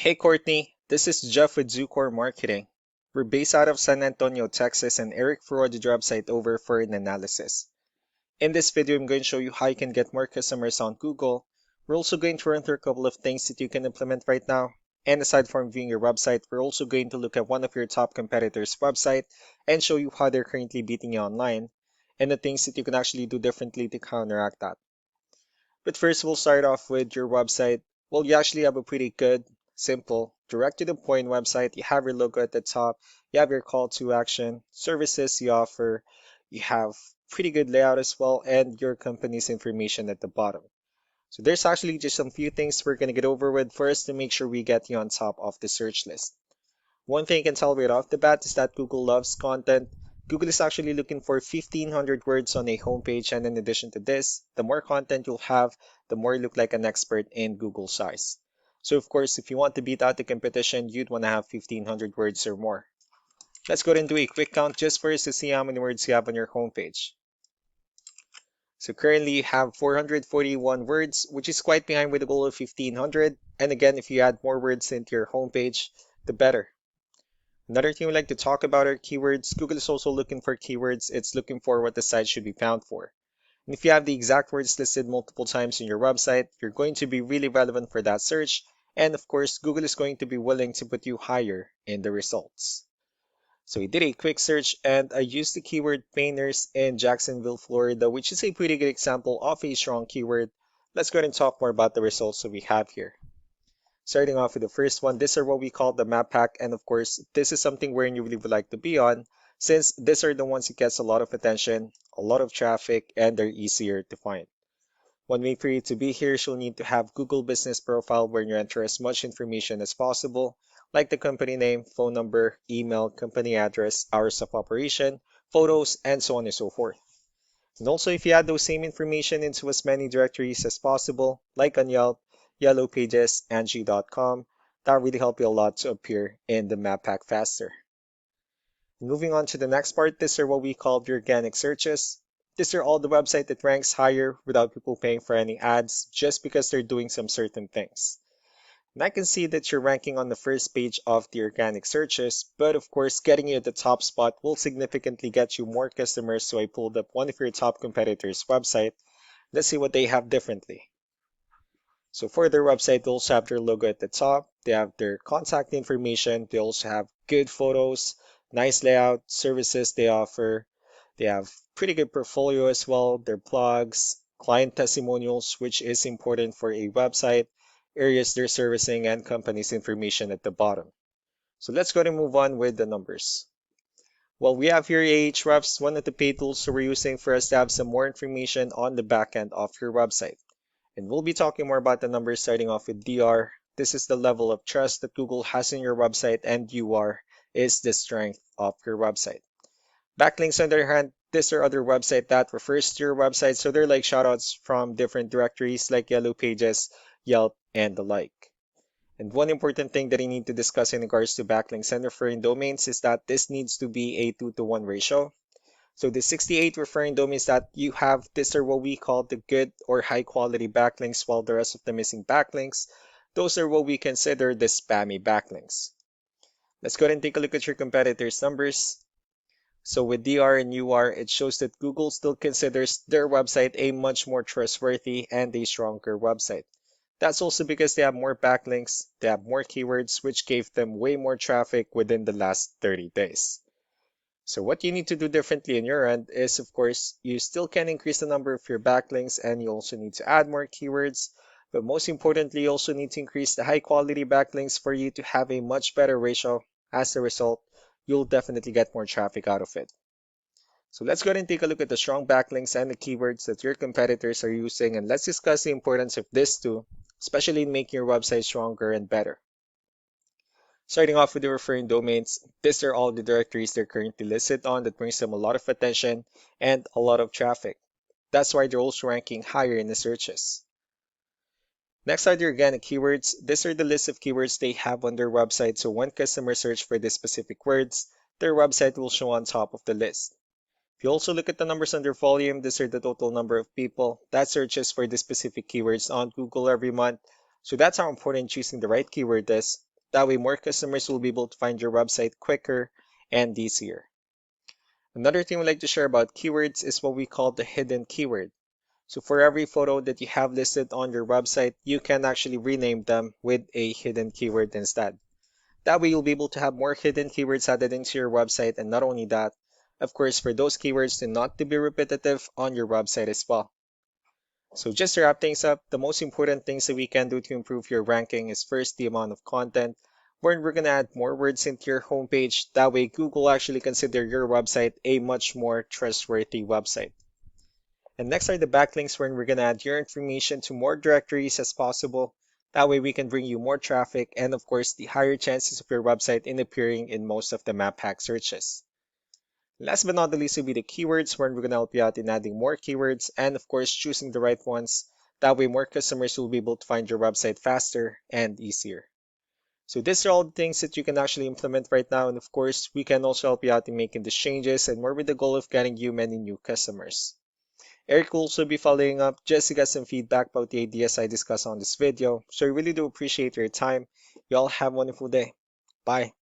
Hey Courtney, this is Jeff with Zucor Marketing. We're based out of San Antonio, Texas, and Eric forwarded the job site over for an analysis. In this video, I'm going to show you how you can get more customers on Google. We're also going to run through a couple of things that you can implement right now. And aside from viewing your website, we're also going to look at one of your top competitors' website and show you how they're currently beating you online and the things that you can actually do differently to counteract that. But first, we'll start off with your website. Well, you actually have a pretty good, simple, direct to the point website. You have your logo at the top, you have your call to action, services you offer, you have pretty good layout as well, and your company's information at the bottom. So there's actually just some few things we're going to get over with first to make sure we get you on top of the search list. One thing you can tell right off the bat is that Google loves content. Google is actually looking for 1,500 words on a homepage, and in addition to this, the more content you'll have, the more you look like an expert in Google's eyes. So of course, if you want to beat out the competition, you'd want to have 1,500 words or more. Let's go ahead and do a quick count just for us to see how many words you have on your homepage. So currently you have 441 words, which is quite behind with the goal of 1,500. And again, if you add more words into your homepage, the better. Another thing we like to talk about are keywords. Google is also looking for keywords. It's looking for what the site should be found for. And if you have the exact words listed multiple times in your website, you're going to be really relevant for that search. And of course, Google is going to be willing to put you higher in the results. So we did a quick search and I used the keyword painters in Jacksonville, Florida, which is a pretty good example of a strong keyword. Let's go ahead and talk more about the results that we have here. Starting off with the first one, these are what we call the map pack, and of course, this is something where you really would like to be on, since these are the ones that gets a lot of attention, a lot of traffic, and they're easier to find. One way for you to be here is you'll need to have Google Business Profile where you enter as much information as possible, like the company name, phone number, email, company address, hours of operation, photos, and so on and so forth. And also, if you add those same information into as many directories as possible, like on Yelp, Yellow Pages, Angie.com, that really help you a lot to appear in the map pack faster. Moving on to the next part, these are what we call the organic searches. These are all the website that ranks higher without people paying for any ads, just because they're doing some certain things. And I can see that you're ranking on the first page of the organic searches, but of course, getting you at the top spot will significantly get you more customers. So I pulled up one of your top competitors' website. Let's see what they have differently. So for their website, they also have their logo at the top. They have their contact information. They also have good photos, nice layout, services they offer. They have pretty good portfolio as well. Their blogs, client testimonials, which is important for a website, areas they're servicing, and company's information at the bottom. So let's go and move on with the numbers. Well, we have here Ahrefs, one of the paid tools we're using for us to have some more information on the back end of your website. And we'll be talking more about the numbers starting off with DR. This is the level of trust that Google has in your website, and UR is the strength of your website. Backlinks, on the other hand, these are other website that refers to your website, so they're like shoutouts from different directories like Yellow Pages, Yelp, and the like. And one important thing that I need to discuss in regards to backlinks and referring domains is that this needs to be a 2-to-1 ratio. So the 68 referring domains that you have, these are what we call the good or high quality backlinks, while the rest of the missing backlinks, those are what we consider the spammy backlinks. Let's go ahead and take a look at your competitors' numbers. So with DR and UR, it shows that Google still considers their website a much more trustworthy and a stronger website. That's also because they have more backlinks, they have more keywords, which gave them way more traffic within the last 30 days. So what you need to do differently on your end is, of course, you still can increase the number of your backlinks and you also need to add more keywords. But most importantly, you also need to increase the high quality backlinks for you to have a much better ratio. As a result, you'll definitely get more traffic out of it. So let's go ahead and take a look at the strong backlinks and the keywords that your competitors are using, and let's discuss the importance of this too, especially in making your website stronger and better. Starting off with the referring domains, these are all the directories they're currently listed on that brings them a lot of attention and a lot of traffic. That's why they're also ranking higher in the searches. Next are the organic keywords. These are the list of keywords they have on their website, so when customers search for these specific words, their website will show on top of the list. If you also look at the numbers under volume, these are the total number of people that searches for the specific keywords on Google every month. So that's how important choosing the right keyword is. That way more customers will be able to find your website quicker and easier. Another thing we like to share about keywords is what we call the hidden keyword. So for every photo that you have listed on your website, you can actually rename them with a hidden keyword instead. That way you'll be able to have more hidden keywords added into your website, and not only that, of course, for those keywords to not to be repetitive on your website as well. So just to wrap things up, the most important things that we can do to improve your ranking is first the amount of content, where we're going to add more words into your homepage. That way Google actually consider your website a much more trustworthy website. And next are the backlinks, where we're going to add your information to more directories as possible. That way we can bring you more traffic and of course the higher chances of your website in appearing in most of the map hack searches. Last but not the least will be the keywords, where we're going to help you out in adding more keywords and of course choosing the right ones. That way more customers will be able to find your website faster and easier. So these are all the things that you can actually implement right now, and of course we can also help you out in making these changes and more with the goal of getting you many new customers. Eric will also be following up just to get some feedback about the ideas I discussed on this video. So I really do appreciate your time. You all have a wonderful day. Bye.